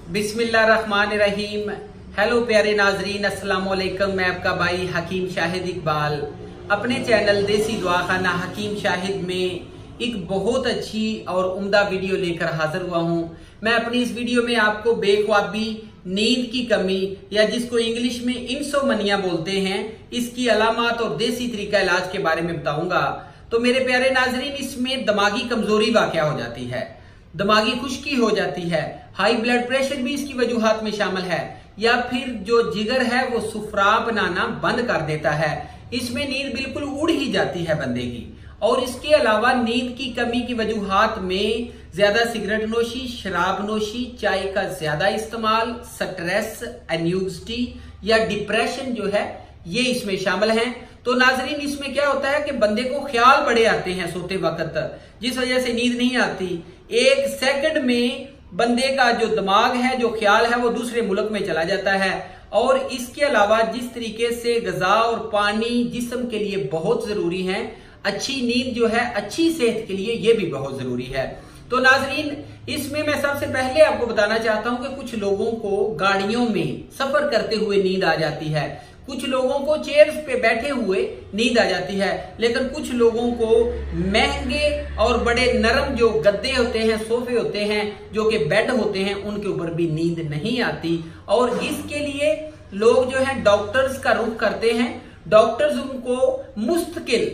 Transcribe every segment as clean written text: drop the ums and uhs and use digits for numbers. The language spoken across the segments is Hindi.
बिस्मिल्लाहिर्रहमानिर्रहीम। हेलो प्यारे नाजरीन, अस्सलाम वालेकुम। मैं आपका भाई हकीम शाहिद इकबाल अपने चैनल देसी दुआखाना हकीम शाहिद में एक बहुत अच्छी और उम्दा वीडियो लेकर हाजिर हुआ हूँ। मैं अपनी इस वीडियो में आपको बेख्वाबी, नींद की कमी या जिसको इंग्लिश में इंसोमनिया बोलते हैं, इसकी अलामत और देसी तरीका इलाज के बारे में बताऊंगा। तो मेरे प्यारे नाजरीन, इसमें दिमागी कमजोरी वाक़या हो जाती है, दिमागी खुश्की हो जाती है, हाई ब्लड प्रेशर भी इसकी वजूहात में शामिल है, या फिर जो जिगर है वो सुफरा बनाना बंद कर देता है। इसमें नींद बिल्कुल उड़ ही जाती है बंदे की। और इसके अलावा नींद की कमी की वजूहात में ज्यादा सिगरेट नोशी, शराब नोशी, चाय का ज्यादा इस्तेमाल, स्ट्रेस, एंग्जायटी या डिप्रेशन जो है ये इसमें शामिल हैं। तो नाजरीन, इसमें क्या होता है कि बंदे को ख्याल बड़े आते हैं सोते वक्त, जिस वजह से नींद नहीं आती। एक सेकंड में बंदे का जो दिमाग है, जो ख्याल है, वो दूसरे मुल्क में चला जाता है। और इसके अलावा जिस तरीके से ग़िज़ा और पानी जिस्म के लिए बहुत जरूरी है, अच्छी नींद जो है अच्छी सेहत के लिए ये भी बहुत जरूरी है। तो नाजरीन, इसमें मैं सबसे पहले आपको बताना चाहता हूं कि कुछ लोगों को गाड़ियों में सफर करते हुए नींद आ जाती है, कुछ लोगों को चेयर्स पे बैठे हुए नींद आ जाती है, लेकिन कुछ लोगों को महंगे और बड़े नरम जो गद्दे होते हैं, सोफे होते हैं, जो कि बेड होते हैं, उनके ऊपर भी नींद नहीं आती। और इसके लिए लोग जो है डॉक्टर्स का रुख करते हैं। डॉक्टर्स उनको मुस्तकिल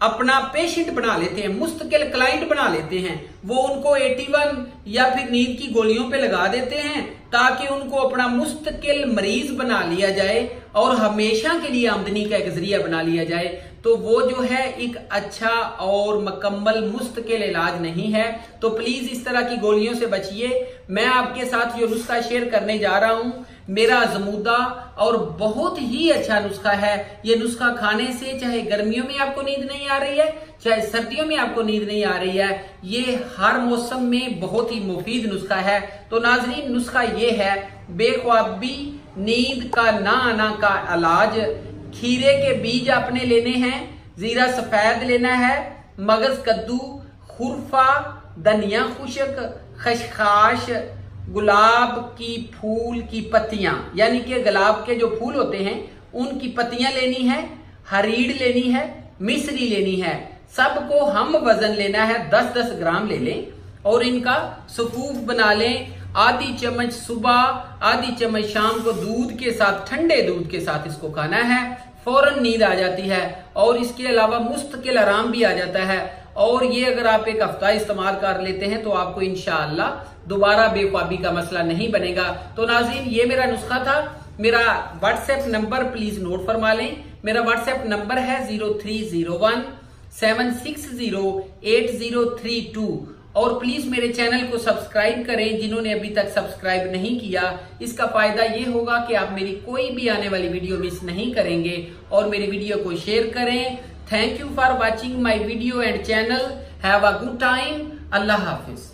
अपना पेशेंट बना लेते हैं, मुस्तकिल क्लाइंट बना लेते हैं। वो उनको 81 या फिर नींद की गोलियों पे लगा देते हैं ताकि उनको अपना मुस्तकिल मरीज बना लिया जाए और हमेशा के लिए आमदनी का एक जरिया बना लिया जाए। तो वो जो है एक अच्छा और मुकम्मल मुस्तकिल इलाज नहीं है। तो प्लीज इस तरह की गोलियों से बचिए। मैं आपके साथ जो नुस्खा शेयर करने जा रहा हूं, मेरा आजमूदा और बहुत ही अच्छा नुस्खा है। ये नुस्खा खाने से चाहे गर्मियों में आपको नींद नहीं आ रही है, चाहे सर्दियों में आपको नींद नहीं आ रही है, ये हर मौसम में बहुत ही मुफीद नुस्खा है। तो नाजरीन, नुस्खा ये है, बेख्वाबी, नींद का ना आना का इलाज। खीरे के बीज आपने लेने हैं, जीरा सफेद लेना है, मगज कद्दू, खुरफा, धनिया खुशक, खसखस, गुलाब की फूल की पत्तियां, यानी कि गुलाब के जो फूल होते हैं उनकी पत्तियां लेनी है, हरीड़ लेनी है, मिश्री लेनी है। सबको हम वजन लेना है, 10-10 ग्राम ले लें और इनका सफूफ बना लें। आधी चम्मच सुबह, आधी चम्मच शाम को दूध के साथ, ठंडे दूध के साथ इसको खाना है। फौरन नींद आ जाती है और इसके अलावा मुस्तकिल आराम भी आ जाता है। और ये अगर आप एक हफ्ता इस्तेमाल कर लेते हैं तो आपको इंशाअल्लाह दोबारा बेख्वाबी का मसला नहीं बनेगा। तो नाज़रीन, ये मेरा नुस्खा था। मेरा व्हाट्सएप नंबर प्लीज नोट फरमा लें। मेरा व्हाट्सएप नंबर है 0301 760 8032। और प्लीज मेरे चैनल को सब्सक्राइब करें जिन्होंने अभी तक सब्सक्राइब नहीं किया। इसका फायदा ये होगा कि आप मेरी कोई भी आने वाली वीडियो मिस नहीं करेंगे और मेरी वीडियो को शेयर करें। Thank you for watching my video and channel. Have a good time. Allah Hafiz.